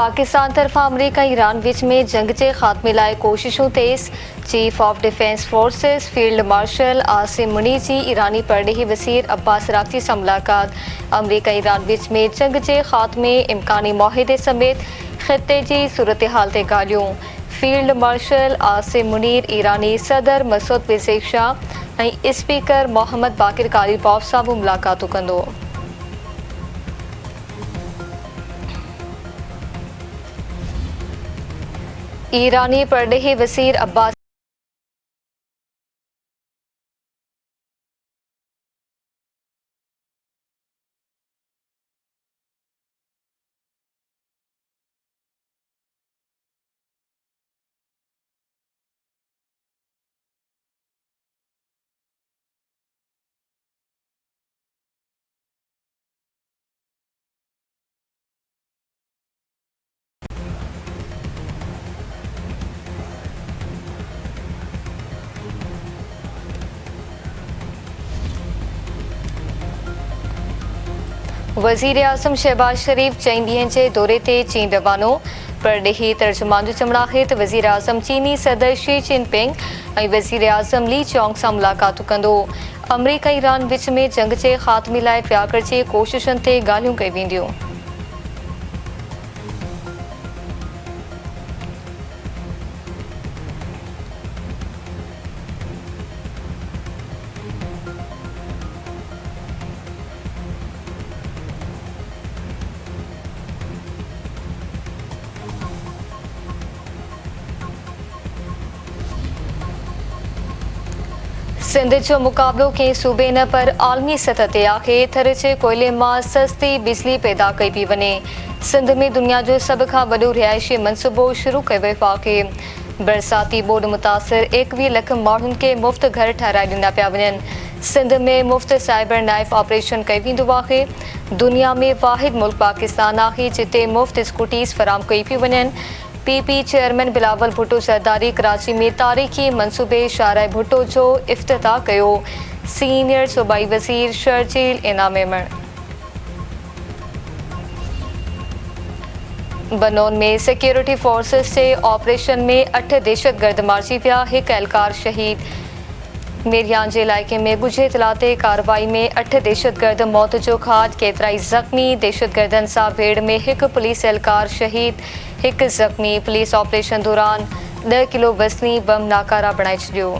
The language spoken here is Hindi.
पाकिस्तान तरफा अमरीका ईरान विच में जंग के खात्मे लाए कोशिशों तेज। Chief of defence forces field marshal Asim Munir ji ईरानी परडेही वजीर अब्बास राक्ती से मुलाकात। अमरीका ईरान विच में जंग के खात्मे इम्कानी मुआहिदे समेत खिते की सूरत हाल ते गालियों। फील्ड मार्शल आसिम मुनीर ईरानी सदर मसूद पेज़ेशाह ऐं स्पीकर मोहम्मद बाकिर कालीपोफ सां बि मुलाक़ातूं कंदो। ईरानी परडेही वज़ीर अब्बास वज़ीर आज़म शहबाज शरीफ चईं ॾींहंनि जे दौरे ते चीन रवानो। परडेही तर्जुमान जो चवणु आहे त वज़ीर आज़म चीनी सदर शी जिनपिंग ऐं वज़ीर आज़म ली चोंग सां मुलाक़ातूं कंदो। अमरीका ईरान विच में जंग जे ख़ात्मे लाइ व्याकर जी कोशिशुनि ते ॻाल्हियूं कई वेंदियूं। सिंध जो मुक़ाबलो कंहिं सूबे न पर आलमी सतह ते आहे। थर जे कोयले मां सस्ती बिजली पैदा कई पई वञे। सिंध में दुनिया जो सभ खां वॾो रिहाइशी मनसूबो शुरू कयो वियो आहे। बरसाती बोर्ड मुतासिर 21 लख माण्हुनि खे मुफ़्त घर ठाराए ॾिना पिया वञनि। सिंध में मुफ़्त साइबर नाइफ ऑपरेशन कयो वेंदो आहे। दुनिया में वाहिद मुल्क पाकिस्तान आहे जिते मुफ़्त स्कूटीज़ फराम कई पियूं वञनि। पीपी चेयरमैन बिलावल भुट्टो सरदारी कराची में तारीख़ी मनसूबे शाहराह भुट्टो जो इफ्तिताह कयो। सीनियर सूबाई वज़ीर शर्जील इनाम मेमण। बनोन में सिक्योरिटी फोर्सेस जे ऑपरेशन में 8 दहशतगर्द मारिजी विया, 1 एहलकार शहीद। मेरियान जे इलाइक़े में ॻुझे इतला ते कार्रवाई में 8 दहशतगर्द मौत जो खाज, केतिराई ज़ख़्मी। दहशतगर्दनि सां भेड़ में 1 पुलिस एहलकार शहीद, 1 ज़ख़्मी। पुलिस ऑपरेशन दौरान 10 किलो वज़नी बम नाकारा बणाए छॾियो।